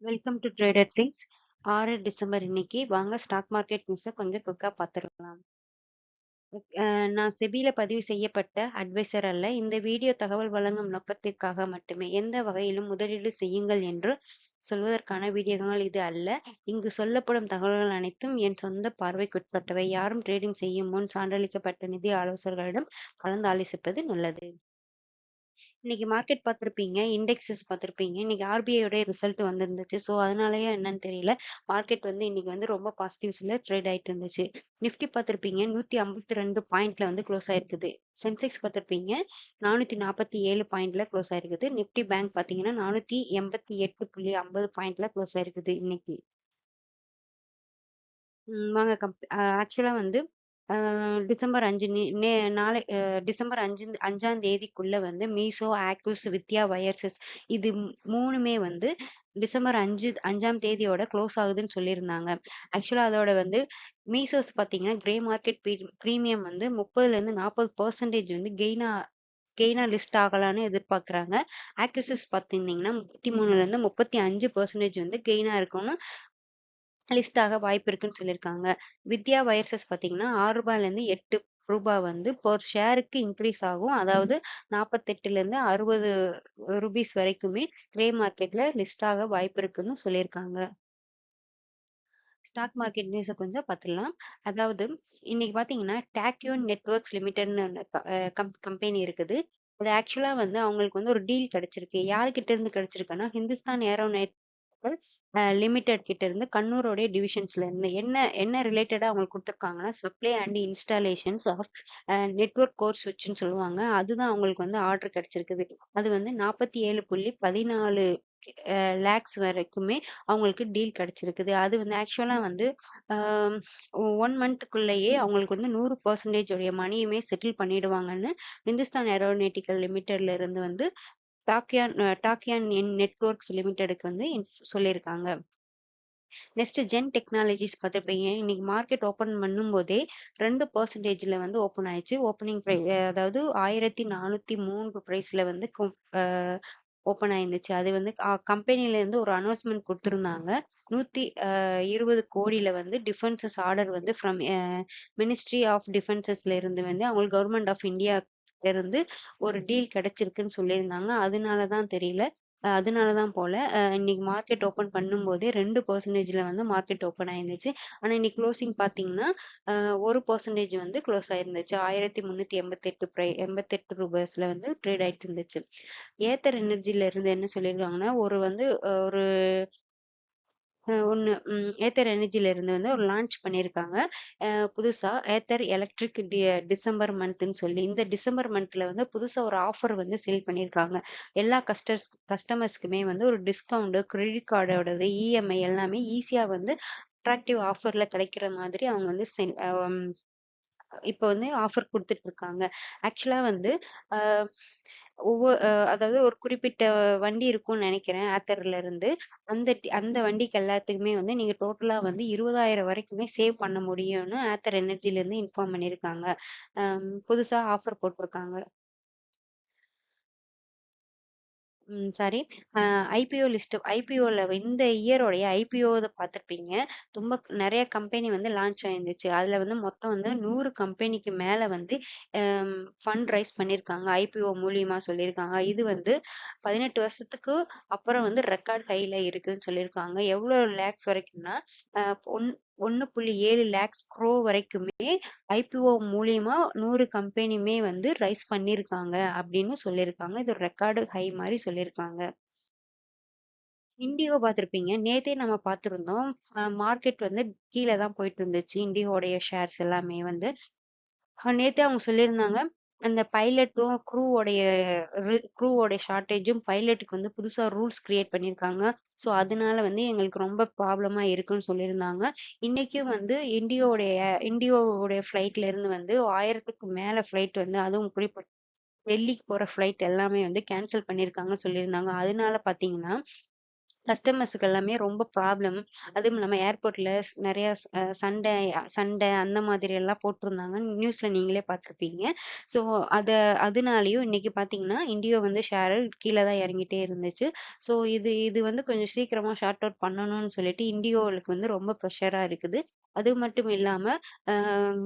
Welcome to trader drinks. 6 December இன்னைக்கு வாங்க stock market நியூஸை கொஞ்சம் குயிக்காக பார்த்துடலாம். நான் செபில பதிவு செய்யப்பட்ட அட்வைசர் அல்ல. இந்த வீடியோ தகவல் வழங்கும் நோக்கத்திற்காக மட்டுமே. எந்த வகையிலும் முதலீடு செய்யுங்கள் என்று சொல்வதற்கான வீடியோகள் இது அல்ல. இங்கு சொல்லப்படும் தகவல்கள் அனைத்தும் என் சொந்த பார்வைக்குட்பட்டவை. யாரும் ட்ரேடிங் செய்யும் முன் சான்றளிக்கப்பட்ட நிதி ஆலோசகர்களிடம் கலந்து ஆலோசிப்பது நல்லது. இன்னைக்கு மார்க்கெட் பார்த்துருப்பீங்க, இண்டெக்ஸஸ் பார்த்துருப்பீங்க. இன்னைக்கு ஆர்பிஐயோட ரிசல்ட் வந்திருந்துச்சு. ஸோ அதனாலயே என்னன்னு தெரியல, மார்க்கெட் இன்னைக்கு ரொம்ப பாசிட்டிவ்ஸ்ல ட்ரேட் ஆயிட்டு இருந்துச்சு. நிஃப்டி பார்த்துருப்பீங்க, 152 பாயிண்ட்ல க்ளோஸ் ஆயிருக்குது. சென்செக்ஸ் பார்த்துருப்பீங்க, 447 பாயிண்ட்ல க்ளோஸ் ஆயிருக்குது. நிஃப்டி பேங்க் பார்த்தீங்கன்னா 488.50 பாயிண்ட்ல க்ளோஸ் ஆயிருக்குது இன்னைக்கு. வாங்க ஆக்சுவலா டிசம்பர் 5 நாளை டிசம்பர் 5ஆம் தேதிக்குள்ள மீஷோ, ஆக்யூஸ், வித்யா வயர்ஸஸ் இது 3மே டிசம்பர் 5ஆம் தேதியோட க்ளோஸ் ஆகுதுன்னு சொல்லியிருந்தாங்க. ஆக்சுவலா அதோட மீஷோஸ் பார்த்தீங்கன்னா கிரே மார்க்கெட் ப்ரீமியம் 30% 40% கெய்னா லிஸ்ட் ஆகலான்னு எதிர்பார்க்குறாங்க. ஆக்யூசஸ் பார்த்தீங்கன்னா 33% கெய்னா இருக்கும்னு லிஸ்ட் ஆக வாய்ப்பு இருக்குன்னு சொல்லியிருக்காங்க. வித்யா வயர்ஸஸ் பார்த்தீங்கன்னா ரூ. 6 8 பெர் ஷேருக்கு இன்க்ரீஸ் ஆகும். அதாவது 48 60 ரூபீஸ் வரைக்குமே கிரே மார்க்கெட்ல லிஸ்ட் ஆக வாய்ப்பு இருக்குன்னு சொல்லியிருக்காங்க. ஸ்டாக் மார்க்கெட் நியூஸை கொஞ்சம் பார்த்துடலாம். அதாவது இன்னைக்கு பார்த்தீங்கன்னா டேக்யூன் நெட்வொர்க்ஸ் லிமிடெட்னு கம்பெனி இருக்குது. அது ஆக்சுவலா அவங்களுக்கு ஒரு டீல் கிடைச்சிருக்கு. யார்கிட்ட இருந்து கிடைச்சிருக்குன்னா ஹிந்துஸ்தான் ஏரோநெட் லிமிடெட் கிட்ட இருந்து கண்ணூரோடைய டிவிஷன்ஸ்ல இருந்து என்ன என்ன ரிலேட்டடா அவங்களுக்கு கொடுத்துருக்காங்கன்னா supply and installations of network core சுவிட்ச்னு சொல்லுவாங்க. அதுதான் அவங்களுக்கு ஆர்டர் கிடைச்சிருக்குது. அது 47.14 லேக்ஸ் வரைக்குமே அவங்களுக்கு டீல் கிடைச்சிருக்குது. அது ஆக்சுவலா 1 மந்த்துக்குள்ளேயே அவங்களுக்கு 100% உடைய மணியுமே செட்டில் பண்ணிடுவாங்கன்னு இந்துஸ்தான் ஏரோநாட்டிக்கல் லிமிடெட்ல இருந்து டாக்கியான் நெட்வொர்க்ஸ் லிமிடெடுக்கு சொல்லியிருக்காங்க. நெக்ஸ்ட் ஜென் டெக்னாலஜிஸ் பார்த்துருப்பீங்க. இன்னைக்கு மார்க்கெட் ஓப்பன் பண்ணும்போதே 2% ஓப்பன் ஆயிடுச்சு. ஓப்பனிங் ப்ரைஸ் அதாவது 1403 ப்ரைஸ்ல ஓப்பன் ஆயிருந்துச்சு. அது கம்பெனில இருந்து ஒரு அனௌன்ஸ்மெண்ட் கொடுத்திருந்தாங்க. 120 கோடியில defences order from ministry of டிஃபென்சஸ்ல இருந்து அவங்களுக்கு கவர்மெண்ட் ஆஃப் இந்தியா இருந்து ஒரு டீல் கிடைச்சிருக்குன்னு சொல்லியிருந்தாங்க. அதனாலதான் தெரியல. அதனாலதான் போல இன்னைக்கு மார்க்கெட் ஓபன் பண்ணும்போதே 2%ல மார்க்கெட் ஓபன் ஆயிருந்துச்சு. ஆனா இன்னைக்கு க்ளோசிங் பாத்தீங்கன்னா 1% க்ளோஸ் ஆயிருந்துச்சு. 1388 ரூபாய்ஸ்ல ட்ரேட் ஆயிட்டு இருந்துச்சு. ஏத்தர் எனர்ஜில இருந்து என்ன சொல்லியிருக்காங்கன்னா ஒரு ஒண்ணு ஏத்தர் எனர்ஜில இருந்து ஒரு லான்ச் பண்ணியிருக்காங்க. புதுசா ஏத்தர் எலக்ட்ரிக் டிசம்பர் மந்த்ன்னு சொல்லி இந்த டிசம்பர் மந்த்ல புதுசா ஒரு ஆஃபர் சேல் பண்ணியிருக்காங்க. எல்லா கஸ்டமர்ஸ்க்குமே ஒரு டிஸ்கவுண்ட், கிரெடிட் கார்டோடது, இஎம்ஐ எல்லாமே ஈஸியா அட்ராக்டிவ் ஆஃபர்ல கிடைக்கிற மாதிரி அவங்க இப்ப ஆஃபர் குடுத்துட்டு இருக்காங்க. ஆக்சுவலா அஹ் அதாவது ஒரு குறிப்பிட்ட வண்டி இருக்கும்னு நினைக்கிறேன் ஏத்தர்ல இருந்து. அந்த வண்டிக்கு எல்லாத்துக்குமே நீங்க டோட்டலா 20,000 வரைக்குமே சேவ் பண்ண முடியும்னு ஏத்தர் எனர்ஜில இருந்து இன்ஃபார்ம் பண்ணியிருக்காங்க. புதுசா ஆஃபர் போட்டிருக்காங்க. சாரி. ஐபிஓல இந்த இயரோடைய ஐபிஓ பார்த்துருப்பீங்க. ரொம்ப நிறைய கம்பெனி லான்ச் ஆயிருந்துச்சு. அதுல மொத்தம் 100 கம்பெனிக்கு மேல ஃபண்ட் ரைஸ் பண்ணியிருக்காங்க. ஐபிஓ மூலியமா சொல்லியிருக்காங்க. இது 18 வருஷத்துக்கு அப்புறம் ரெக்கார்ட் ஹைல இருக்குன்னு சொல்லியிருக்காங்க. எவ்வளவு லேக்ஸ் வரைக்கும்னா 1.7 லேக்ஸ் க்ரோ வரைக்குமே ஐபிஓ மூலியமா 100 கம்பெனியுமே ரைஸ் பண்ணியிருக்காங்க அப்படின்னு சொல்லியிருக்காங்க. இது ரெக்கார்டு ஹை மாதிரி சொல்லியிருக்காங்க. இண்டிகோ பார்த்திருப்பீங்க. நேத்தே நம்ம பார்த்திருந்தோம். மார்க்கெட் கீழே தான் போயிட்டு இருந்துச்சு. இண்டிகோடைய ஷேர்ஸ் எல்லாமே நேத்தே அவங்க சொல்லியிருந்தாங்க. அந்த பைலட்டும் க்ரூவோடைய ஷார்ட்டேஜும் பைலட்டுக்கு புதுசா ரூல்ஸ் கிரியேட் பண்ணியிருக்காங்க. ஸோ அதனால எங்களுக்கு ரொம்ப ப்ராப்ளமா இருக்குன்னு சொல்லியிருந்தாங்க. இன்னைக்கும் இண்டியோவுடைய ஃபிளைட்ல இருந்து 1000க்கு மேல ஃபிளைட் அதுவும் குறிப்பிட்ட டெல்லிக்கு போற ஃபிளைட் எல்லாமே கேன்சல் பண்ணியிருக்காங்கன்னு சொல்லியிருந்தாங்க. அதனால பாத்தீங்கன்னா கஸ்டமர்ஸ்க்கு எல்லாமே ரொம்ப ப்ராப்ளம். அதுவும் இல்லாம ஏர்போர்ட்ல நெறைய சண்டை சண்டை அந்த மாதிரி எல்லாம் போட்டிருந்தாங்க. நியூஸ்ல நீங்களே பார்த்துருப்பீங்க. ஸோ அத அதனாலயும் இன்னைக்கு பார்த்தீங்கன்னா, இண்டிகோ வந்து ஷேர் கீழ தான் இறங்கிட்டே இருந்துச்சு. ஸோ இது இது வந்து கொஞ்சம் சீக்கிரமா ஷார்ட் அவுட் பண்ணணும்னு சொல்லிட்டு இண்டிகோவுக்கு வந்து ரொம்ப ப்ரெஷரா இருக்குது. அது மட்டும் இல்லாம, அ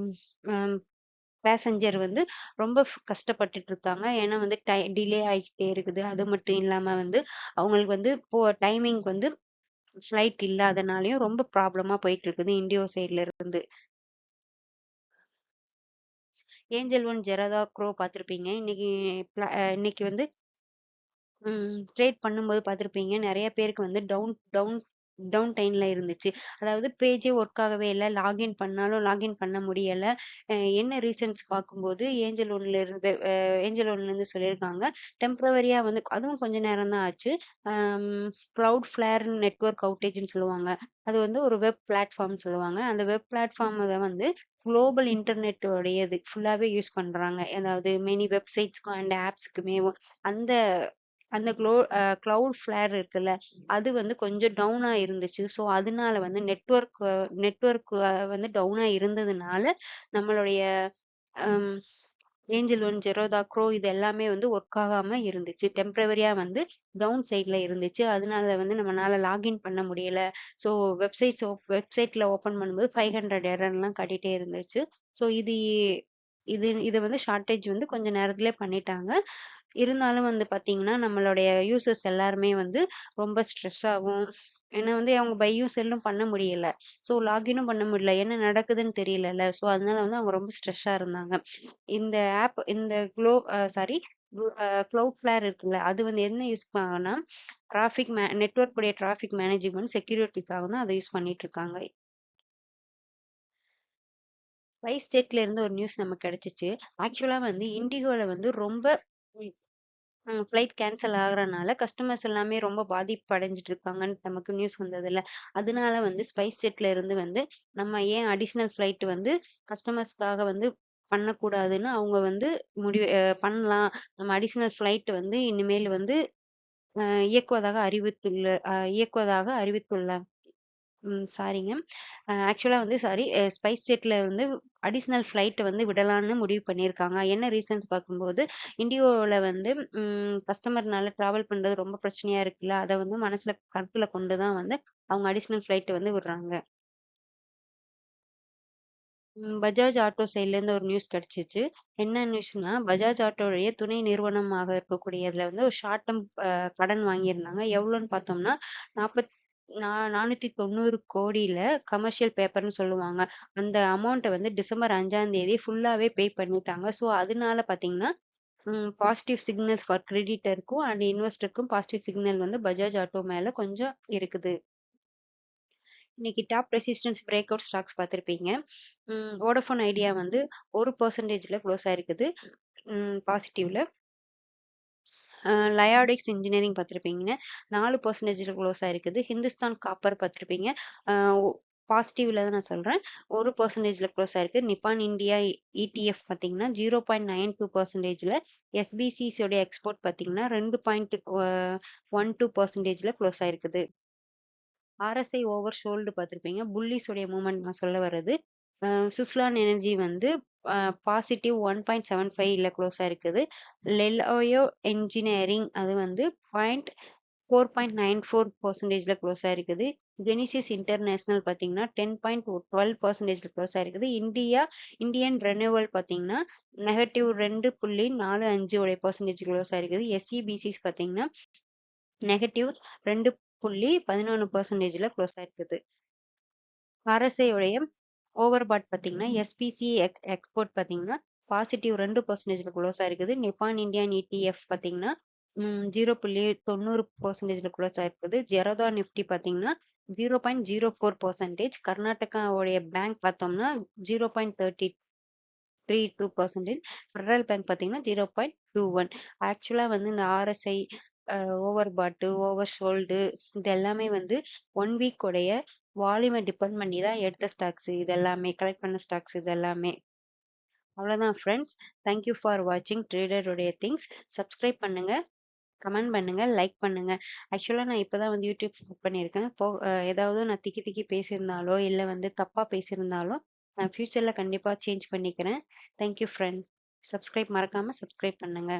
அம் பேசஞ்சர் வந்து ரொம்ப கஷ்டப்பட்டுட்டு இருக்காங்க. ஏன்னா வந்து டிலே ஆகிக்கிட்டே இருக்குது. அது மட்டும் இல்லாம வந்து அவங்களுக்கு வந்து இப்போ டைமிங்க்கு வந்து ஃப்ளைட் இல்லாதனாலயும் ரொம்ப ப்ராப்ளமா போயிட்டு இருக்குது இண்டிகோ சைட்ல இருந்து. ஏஞ்சல் ஒன், ஜெரதா, க்ரோ பார்த்திருப்பீங்க. இன்னைக்கு வந்து ட்ரேட் பண்ணும்போது பார்த்துருப்பீங்க. நெறைய பேருக்கு வந்து டவுன் டவுன் டவுன் டைம்ல இருந்துச்சு. அதாவது பேஜே ஒர்க் ஆகவே இல்ல. லாகின் பண்ணாலும் லாகின் பண்ண முடியல. என்ன ரீசன்ஸ் பார்க்கும்போது ஏஞ்சல் ஒன்லேருந்து சொல்லியிருக்காங்க. டெம்பரவரியா வந்து அதுவும் கொஞ்ச நேரம் தான் ஆச்சு. அம் கிளவுட் ஃப்ளேர் நெட்வொர்க் அவுட்டேஜ்ன்னு சொல்லுவாங்க. அது வந்து ஒரு வெப் பிளாட்ஃபார்ம் சொல்லுவாங்க. அந்த வெப் பிளாட்ஃபார்ம் வந்து குளோபல் இன்டர்நெட் உடையது. ஃபுல்லாவே யூஸ் பண்றாங்க. அதாவது மெனி வெப்சைட்ஸ்க்கும் அண்ட் ஆப்ஸ்க்குமே அந்த அந்த கிளவுட் ஃப்ளேர் இருக்குல்ல, அது வந்து கொஞ்சம் டவுனா இருந்துச்சு. ஸோ, அதனால வந்து நெட்வொர்க் வந்து டவுனா இருந்ததுனால, நம்மளுடைய அம் ஏஞ்சல் ஒன், ஜெரோதா, க்ரோ இது எல்லாமே வந்து ஒர்க் ஆகாம இருந்துச்சு. டெம்பரவரியா வந்து டவுன் சைட்ல இருந்துச்சு. அதனால வந்து நம்மனால லாகின் பண்ண முடியல. ஸோ, வெப்சைட்ல ஓப்பன் பண்ணும்போது 500 எரர்லாம் காட்டிட்டே இருந்துச்சு. ஸோ, இது இது இத வந்து ஷார்ட்டேஜ் வந்து கொஞ்ச நேரத்திலே பண்ணிட்டாங்க. இருந்தாலும் வந்து பார்த்தீங்கன்னா, நம்மளுடைய யூசர்ஸ் எல்லாருமே வந்து ரொம்ப ஸ்ட்ரெஸ்ஸாவும் ஏன்னா வந்து அவங்க பையும் செல்லும் பண்ண முடியல. ஸோ லாகினும் பண்ண முடியல. என்ன நடக்குதுன்னு தெரியலல்ல. ஸோ அதனால வந்து அவங்க ரொம்ப ஸ்ட்ரெஸ்ஸா இருந்தாங்க. இந்த இந்த சாரி க்ளவுட் ஃப்ளேர் இருக்குல்ல, அது வந்து என்ன யூஸ் ஆகும்னா, நெட்வொர்க் உடைய டிராஃபிக் மேனேஜ்மென்ட் செக்யூரிட்டிக்காக தான் அத யூஸ் பண்ணிட்டு இருக்காங்க. ஸ்பைஸ் ஜெட்ல இருந்து ஒரு நியூஸ் நமக்கு கிடைச்சுச்சு. ஆக்சுவலா வந்து இண்டிகோல வந்து ரொம்ப ஃப்ளைட் கேன்சல் ஆகுறனால கஸ்டமர்ஸ் எல்லாமே ரொம்ப பாதிப்பு அடைஞ்சுட்டு இருக்காங்கன்னு நமக்கு நியூஸ் வந்ததுல்ல. அதனால வந்து ஸ்பைஸ் ஜெட்ல இருந்து வந்து நம்ம ஏன் அடிஷனல் ஃப்ளைட் வந்து கஸ்டமர்ஸ்க்காக வந்து பண்ணக்கூடாதுன்னு அவங்க வந்து முடிவு பண்ணலாம். நம்ம அடிஷனல் ஃப்ளைட் வந்து இனிமேல் வந்து இயக்குவதாக அறிவித்துள்ளார். சாரிங்க. ஆக்சுவலா வந்து சாரி ஸ்பைஸ் ஜெட்ல வந்து அடிஷனல் ஃப்ளைட் வந்து விடலான்னு முடிவு பண்ணியிருக்காங்க. என்ன ரீசன்ஸ் பார்க்கும்போது, இண்டிகோல வந்து கஸ்டமர்னால டிராவல் பண்றது ரொம்ப பிரச்சனையா இருக்குல்ல. அத வந்து மனசுல கருத்துல கொண்டு தான் வந்து அவங்க அடிஷனல் ஃப்ளைட் வந்து விடுறாங்க. பஜாஜ் ஆட்டோ சைட்லேருந்து ஒரு நியூஸ் கிடைச்சுச்சு. என்ன நியூஸ்னா, பஜாஜ் ஆட்டோவுடைய துணை நிறுவனமாக இருக்கக்கூடியதுல வந்து ஒரு ஷார்ட் டெர்ம் கடன் வாங்கியிருந்தாங்க. எவ்வளோன்னு பார்த்தோம்னா, நாப்பத் நா 490 கோடியில கமர்ஷியல் பேப்பர்ன்னு சொல்லுவாங்க. அந்த அமௌண்ட்ட வந்து டிசம்பர் 5ஆம் தேதி ஃபுல்லாவே பே பண்ணிட்டாங்க. ஸோ, அதனால பார்த்தீங்கன்னா, பாசிட்டிவ் சிக்னல்ஸ் ஃபார் கிரெடிட்டருக்கும் அண்ட் இன்வெஸ்டருக்கும் பாசிட்டிவ் சிக்னல் வந்து பஜாஜ் ஆட்டோ மேல கொஞ்சம் இருக்குது. இன்னைக்கு top resistance break out stocks பார்த்துருப்பீங்க. வோடஃபோன் ஐடியா வந்து 1% க்ளோஸ் ஆயிருக்குது. பாசிட்டிவ்ல. லயாடிக்ஸ் இன்ஜினியரிங் பார்த்துருப்பீங்க. 4% க்ளோஸ் ஆயிருக்குது. ஹிந்துஸ்தான் காப்பர் பார்த்துருப்பீங்க. அ ஒ பாசிட்டிவ்ல தான் நான் சொல்றேன். 1% க்ளோஸ் ஆயிருக்கு. நிப்பான் இந்தியா இடிஎஃப் பார்த்தீங்கன்னா 0.92%ல எஸ்பிசிஸ் உடைய எக்ஸ்போர்ட் பார்த்தீங்கன்னா 2.12%ல க்ளோஸ் ஆயிருக்குது. ஆர்எஸ்ஐ ஓவர் ஷோல்டு பார்த்துருப்பீங்க. புல்லிஸ் உடைய மூவ்மெண்ட் நான் சொல்ல வர்றது. சுஸ்லான் எனர்ஜி வந்து பாசிட்டிவ் 1.75ல க்ளோஸ் ஆயிருக்குது. லெலோயோ என்ஜினியரிங் அது வந்து 4.94%ல க்ளோஸ் ஆயிருக்குது. ஜெனிசிஸ் இன்டர்நேஷனல் பார்த்தீங்கன்னா 10.12%ல க்ளோஸ் ஆயிருக்குது. இந்தியன் ரெனியூவல் பார்த்தீங்கன்னா -2.45 உடைய பெர்சன்டேஜ் க்ளோஸ் ஆயிருக்குது. எஸ்இபிசிஸ் பார்த்தீங்கன்னா -2.11%ல க்ளோஸ் ஆயிருக்குது. ஆர்எஸ்ஐ உடைய ஓவர் பாட் பார்த்தீங்கன்னா, எஸ்பிசி எக்ஸ்போர்ட் பார்த்தீங்கன்னா, பாசிட்டிவ் 2%ல க்ளோஸ் ஆயிருக்குது. நிப்பான் இந்தியன் இடிஎஃப் பார்த்தீங்கன்னா, 0.90%ல க்ளோஸ் ஆயிருக்குது. ஜெரோதா நிஃப்டி பார்த்தீங்கன்னா, 0.04%. கர்நாடகாவுடைய பேங்க் பார்த்தோம்னா 0.32%. ஃபெடரல் பேங்க் பார்த்தீங்கன்னா 0.21. ஆக்சுவலா வந்து இந்த ஆர்எஸ்ஐ ஓவர் பாட்டு, ஓவர் ஷோல்டு இது எல்லாமே வந்து 1 வீக் உடைய வால்யூமை டிபெண்ட் பண்ணி தான் எடுத்த ஸ்டாக்ஸ் இது எல்லாமே கலெக்ட் பண்ண ஸ்டாக்ஸ் இது எல்லாமே. அவ்வளோதான் ஃப்ரெண்ட்ஸ். தேங்க் யூ ஃபார் வாட்சிங் ட்ரேடர் உடைய திங்ஸ். சப்ஸ்கிரைப் பண்ணுங்க. கமெண்ட் பண்ணுங்க, லைக் பண்ணுங்க. ஆக்சுவலா நான் இப்ப தான் வந்து யூடியூப் ஸ்டார்ட் பண்ணியிருக்கேன். ஏதாவது நான் திக்கி திக்கி பேசியிருந்தாலோ, இல்ல வந்து தப்பா பேசியிருந்தாலோ, நான் ஃபியூச்சர்ல கண்டிப்பா சேஞ்ச் பண்ணிக்கிறேன். Thank you friend. மறக்காம சப்ஸ்கிரைப் பண்ணுங்க.